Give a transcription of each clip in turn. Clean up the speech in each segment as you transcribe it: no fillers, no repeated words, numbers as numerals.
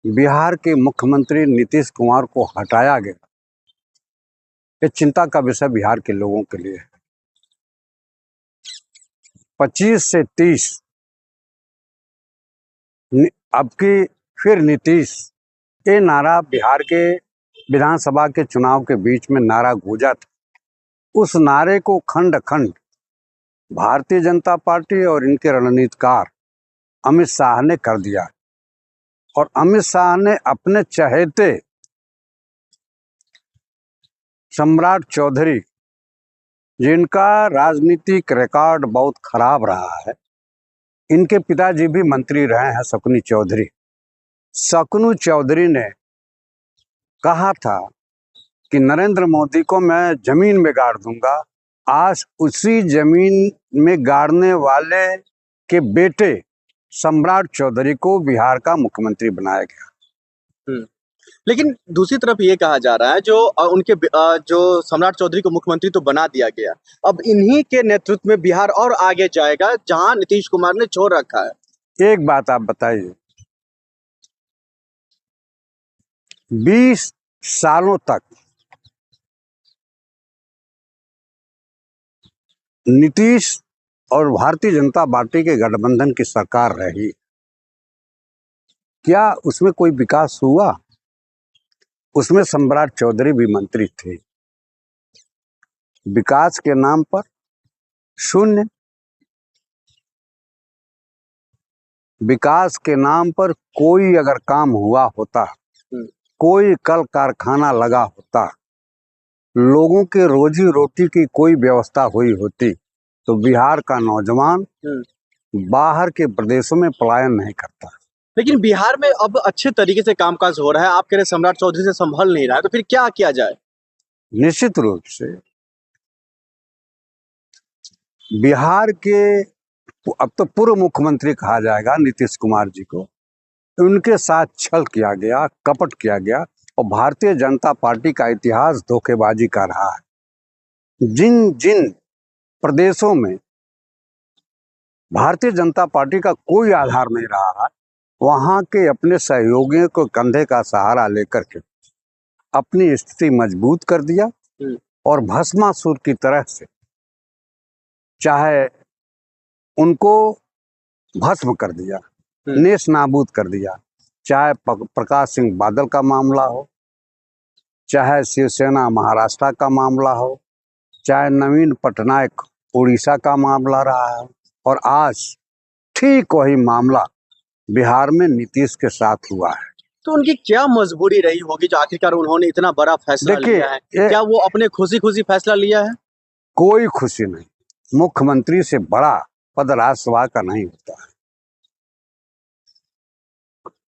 बिहार के मुख्यमंत्री नीतीश कुमार को हटाया गया, ये चिंता का विषय बिहार के लोगों के लिए है। 25 से 30 अब की फिर नीतीश, ये नारा बिहार के विधानसभा के चुनाव के बीच में नारा गूंजा था। उस नारे को खंड खंड भारतीय जनता पार्टी और इनके रणनीतिकार अमित शाह ने कर दिया और अमित शाह ने अपने चहेते सम्राट चौधरी, जिनका राजनीतिक रिकॉर्ड बहुत खराब रहा है, इनके पिताजी भी मंत्री रहे हैं शकुनी चौधरी। शकुनी चौधरी ने कहा था कि नरेंद्र मोदी को मैं जमीन में गाड़ दूंगा। आज उसी जमीन में गाड़ने वाले के बेटे सम्राट चौधरी को बिहार का मुख्यमंत्री बनाया गया। लेकिन दूसरी तरफ ये कहा जा रहा है जो सम्राट चौधरी को मुख्यमंत्री तो बना दिया गया, अब इन्हीं के नेतृत्व में बिहार और आगे जाएगा जहां नीतीश कुमार ने छोड़ रखा है। एक बात आप बताइए, 20 सालों तक नीतीश और भारतीय जनता पार्टी के गठबंधन की सरकार रही, क्या उसमें कोई विकास हुआ? उसमें सम्राट चौधरी भी मंत्री थे। विकास के नाम पर शून्य, विकास के नाम पर कोई अगर काम हुआ होता, कोई कल कारखाना लगा होता, लोगों के रोजी रोटी की कोई व्यवस्था हुई होती, तो बिहार का नौजवान बाहर के प्रदेशों में पलायन नहीं करता। लेकिन बिहार में अब अच्छे तरीके से कामकाज हो रहा है, आप कह रहे सम्राट चौधरी से संभल नहीं रहा है, तो फिर क्या किया जाए? निश्चित रूप से बिहार के अब तो पूर्व मुख्यमंत्री कहा जाएगा नीतीश कुमार जी को, उनके साथ छल किया गया, कपट किया गया और भारतीय जनता पार्टी का इतिहास धोखेबाजी का रहा है। जिन जिन प्रदेशों में भारतीय जनता पार्टी का कोई आधार नहीं रहा है, वहां के अपने सहयोगियों को कंधे का सहारा लेकर के अपनी स्थिति मजबूत कर दिया और भस्मासुर की तरह से चाहे उनको भस्म कर दिया, नेस नाबूद कर दिया। चाहे प्रकाश सिंह बादल का मामला हो, चाहे शिवसेना महाराष्ट्र का मामला हो, चाहे नवीन पटनायक उड़ीसा का मामला रहा है, और आज ठीक वही मामला बिहार में नीतीश के साथ हुआ है। तो उनकी क्या मजबूरी रही होगी जो आखिरकार उन्होंने इतना बड़ा फैसला लिया है? क्या वो अपने खुशी फैसला लिया है? कोई खुशी नहीं, मुख्यमंत्री से बड़ा पद राज्यसभा का नहीं होता है।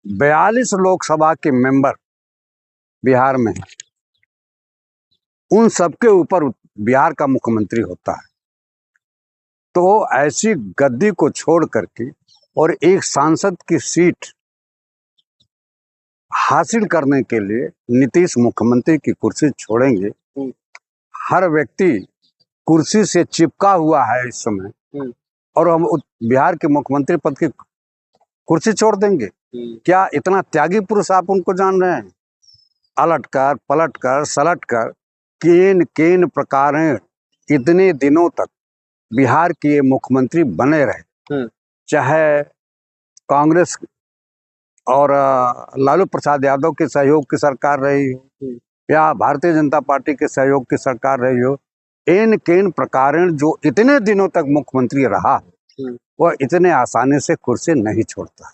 42 लोकसभा के मेंबर बिहार में हैं, उन सबके ऊपर बिहार का मुख्यमंत्री होता है। तो ऐसी गद्दी को छोड़ करके और एक सांसद की सीट हासिल करने के लिए नीतीश मुख्यमंत्री की कुर्सी छोड़ेंगे। हर व्यक्ति कुर्सी से चिपका हुआ है इस समय, और हम बिहार के मुख्यमंत्री पद की कुर्सी छोड़ देंगे? क्या इतना त्यागी पुरुष आप उनको जान रहे हैं? अलट कर पलट कर सलट कर केन केन प्रकारेण इतने दिनों तक बिहार के मुख्यमंत्री बने रहे, चाहे कांग्रेस और लालू प्रसाद यादव के सहयोग की सरकार रही हो या भारतीय जनता पार्टी के सहयोग की सरकार रही हो, एन केन प्रकारेण जो इतने दिनों तक मुख्यमंत्री रहा, वह इतने आसानी से कुर्सी नहीं छोड़ता।